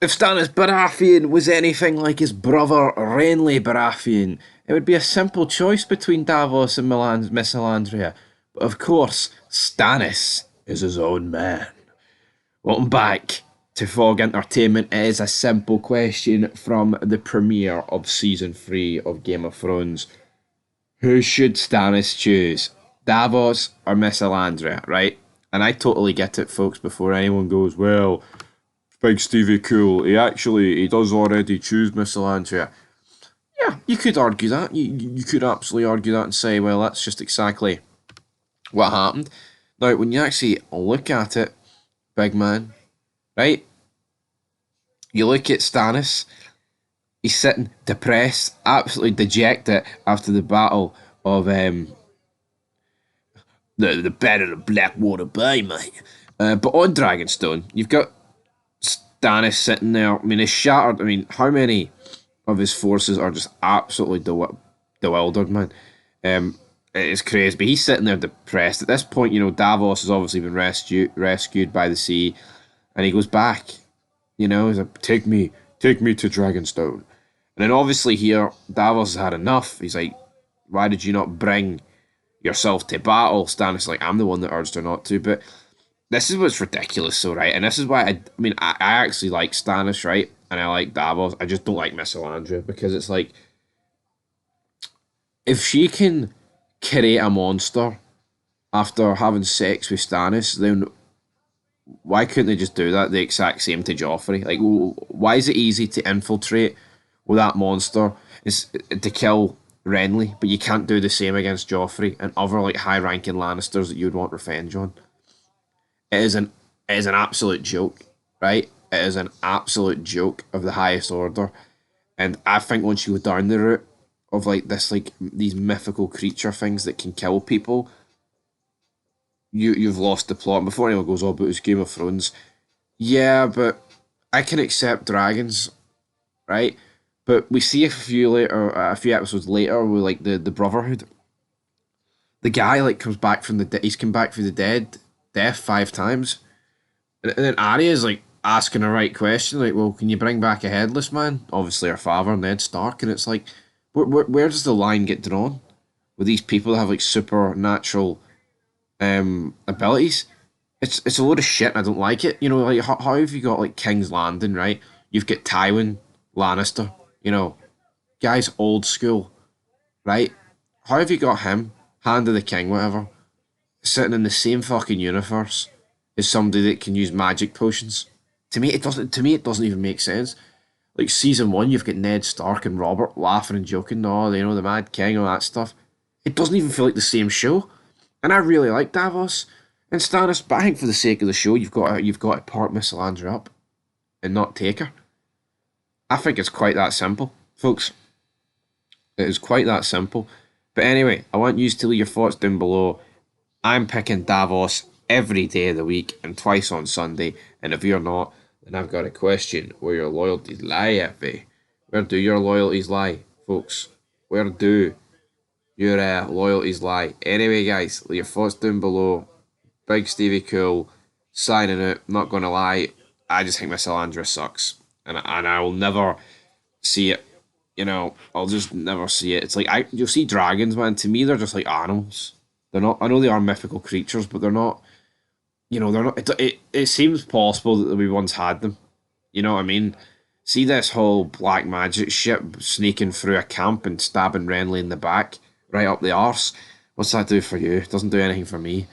If Stannis Baratheon was anything like his brother Renly Baratheon, it would be a simple choice between Davos and Melisandre. But of course, Stannis is his own man. Welcome back to Fog Entertainment. It is a simple question from the premiere of Season 3 of Game of Thrones. Who should Stannis choose? Davos or Melisandre, right? And I totally get it, folks, before anyone goes, well, Big Stevie Cool, he does already choose Melisandre. Yeah, you could argue that. You could absolutely argue that and say, well, that's just exactly what happened. Now, when you actually look at it, big man, right? You look at Stannis, he's sitting depressed, absolutely dejected after the battle of the Battle of Blackwater Bay, mate. But on Dragonstone, you've got Stannis sitting there. I mean, he's shattered. I mean, how many of his forces are just absolutely bewildered, man? It's crazy, but he's sitting there depressed. At this point, Davos has obviously been rescued by the sea, and he goes back. He's like, take me to Dragonstone. And then obviously here, Davos has had enough. He's like, why did you not bring yourself to battle? Stannis is like, I'm the one that urged her not to. But this is what's ridiculous, so right? And this is why I actually like Stannis, right? And I like Davos. I just don't like Melisandre because it's like, if she can create a monster after having sex with Stannis, then why couldn't they just do that the exact same to Joffrey? Like, why is it easy to infiltrate with that monster is to kill Renly, but you can't do the same against Joffrey and other like high-ranking Lannisters that you'd want revenge on? It is an absolute joke, right? It is an absolute joke of the highest order, and I think once you go down the route of like this, like these mythical creature things that can kill people, you've lost the plot. And before anyone goes, oh, but it's Game of Thrones. Yeah, but I can accept dragons, right? But we see a few episodes later, with like the Brotherhood. The guy like comes back from he's come back from the death 5 times, and then Arya's like asking the right question, like, well, can you bring back a headless man? Obviously, her father, Ned Stark, and it's like, where does the line get drawn with these people that have like supernatural abilities? It's a load of shit. I don't like it. Like how have you got like King's Landing, right? You've got Tywin Lannister, guy's old school, right? How have you got him, Hand of the King, whatever, sitting in the same fucking universe as somebody that can use magic potions? To me, it doesn't. To me, it doesn't even make sense. Like season 1, you've got Ned Stark and Robert laughing and joking, no, the Mad King, all that stuff. It doesn't even feel like the same show. And I really like Davos and Stannis, but I think for the sake of the show, you've got to part Miss Melisandre up and not take her. I think it's quite that simple, folks. It is quite that simple. But anyway, I want you to leave your thoughts down below. I'm picking Davos every day of the week and twice on Sunday. And if you're not, then I've got a question where your loyalties lie, Effie. Where do your loyalties lie, folks? Where do your loyalties lie? Anyway, guys, leave your thoughts down below. Big Stevie Cool, signing out. Not gonna lie, I just think Miss Melisandre sucks, and I will never see it. I'll just never see it. It's like you'll see dragons, man. To me, they're just like animals. They're not. I know they are mythical creatures, but they're not. They're not. It seems possible that we once had them. You know what I mean? See this whole black magic shit sneaking through a camp and stabbing Renly in the back, right up the arse. What's that do for you? It doesn't do anything for me.